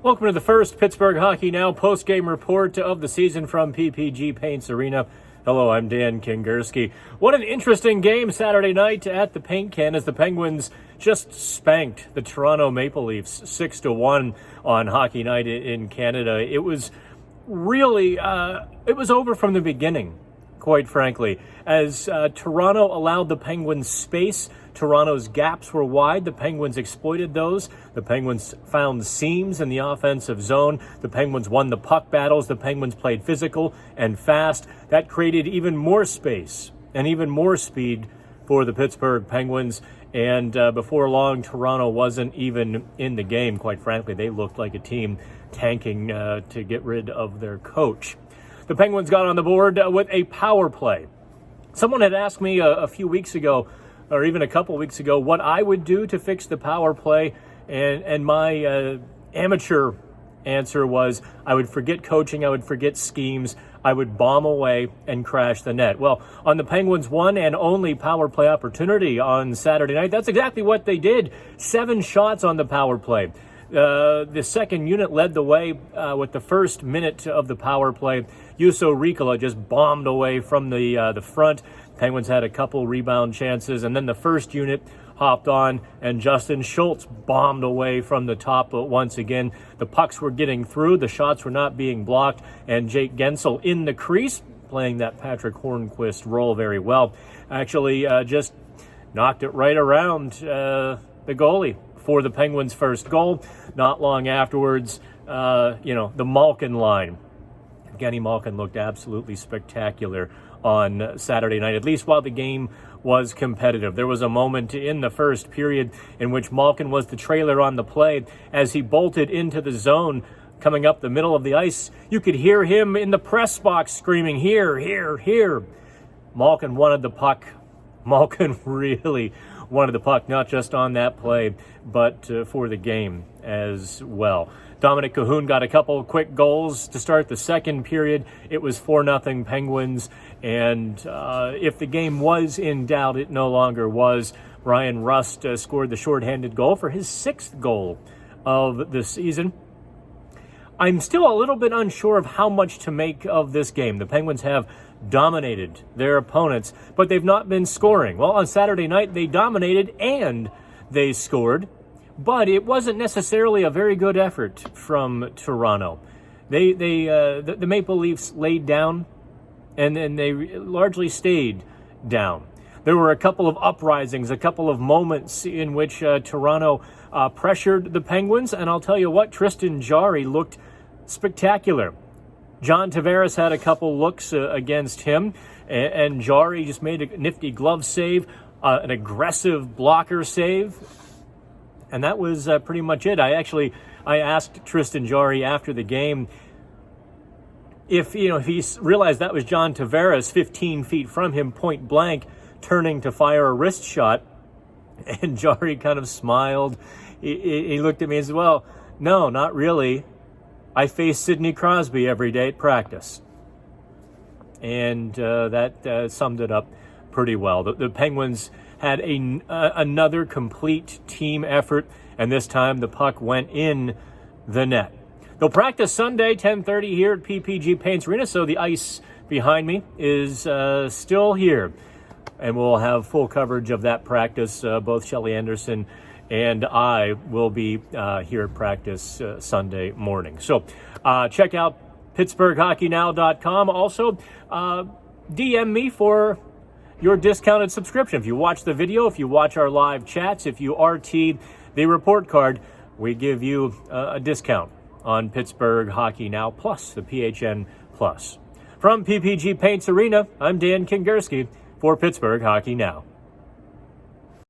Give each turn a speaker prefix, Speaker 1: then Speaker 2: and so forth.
Speaker 1: Welcome to the first Pittsburgh Hockey Now post-game report of the season from PPG Paints Arena. Hello, I'm Dan Kingerski. What an interesting game Saturday night at the Paint Can as the Penguins just spanked the Toronto Maple Leafs 6-1 on Hockey Night in Canada. It was really, it was over from the beginning, quite frankly. As Toronto allowed the Penguins space, Toronto's gaps were wide. The Penguins exploited those. The Penguins found seams in the offensive zone. The Penguins won the puck battles. The Penguins played physical and fast. That created even more space and even more speed for the Pittsburgh Penguins. And before long, Toronto wasn't even in the game. Quite frankly, they looked like a team tanking to get rid of their coach. The Penguins got on the board with a power play. Someone had asked me a few weeks ago, or even a couple weeks ago, what I would do to fix the power play, and my amateur answer was I would forget coaching, I would forget schemes, I would bomb away and crash the net. Well, on the Penguins' one and only power play opportunity on Saturday night, that's exactly what they did. 7 shots on the power play. The second unit led the way with the first minute of the power play. Juuso Riikola just bombed away from the front. Penguins had a couple rebound chances, and then the first unit hopped on, and Justin Schultz bombed away from the top. But once again, the pucks were getting through, the shots were not being blocked, and Jake Guentzel in the crease, playing that Patrick Hornquist role very well, actually just knocked it right around the goalie for the Penguins' first goal. Not long afterwards, the Malkin line. Evgeni Malkin looked absolutely spectacular on Saturday night, at least while the game was competitive. There was a moment in the first period in which Malkin was the trailer on the play. As he bolted into the zone, coming up the middle of the ice, you could hear him in the press box screaming, "Here, here, here." Malkin wanted the puck. Malkin really wanted the puck, not just on that play, but for the game as well. Dominik Kahun got a couple of quick goals to start the second period. It was 4-0 Penguins, and if the game was in doubt, it no longer was. Bryan scored the shorthanded goal for his 6th goal of the season. I'm still a little bit unsure of how much to make of this game. The Penguins have dominated their opponents, but they've not been scoring. Well, on Saturday night, they dominated and they scored, but it wasn't necessarily a very good effort from Toronto. The Maple Leafs laid down, and they largely stayed down. There were a couple of uprisings, a couple of moments in which Toronto pressured the Penguins, and I'll tell you what, Tristan Jarry looked spectacular. John Tavares had a couple looks against him, and Jarry just made a nifty glove save, an aggressive blocker save, and that was pretty much it. I asked Tristan Jarry after the game if he realized that was John Tavares 15 feet from him, point blank, turning to fire a wrist shot, and Jarry kind of smiled. He looked at me and said, "Well, no, not really. I face Sidney Crosby every day at practice." And that summed it up pretty well. The Penguins had another complete team effort, and this time the puck went in the net. They'll practice Sunday, 10:30 here at PPG Paints Arena, so the ice behind me is still here. And we'll have full coverage of that practice. Both Shelley Anderson and I will be here at practice Sunday morning. So check out PittsburghHockeyNow.com. Also, DM me for your discounted subscription. If you watch the video, if you watch our live chats, if you RT the report card, we give you a discount on Pittsburgh Hockey Now Plus, the PHN Plus. From PPG Paints Arena, I'm Dan Kingerski for Pittsburgh Hockey Now.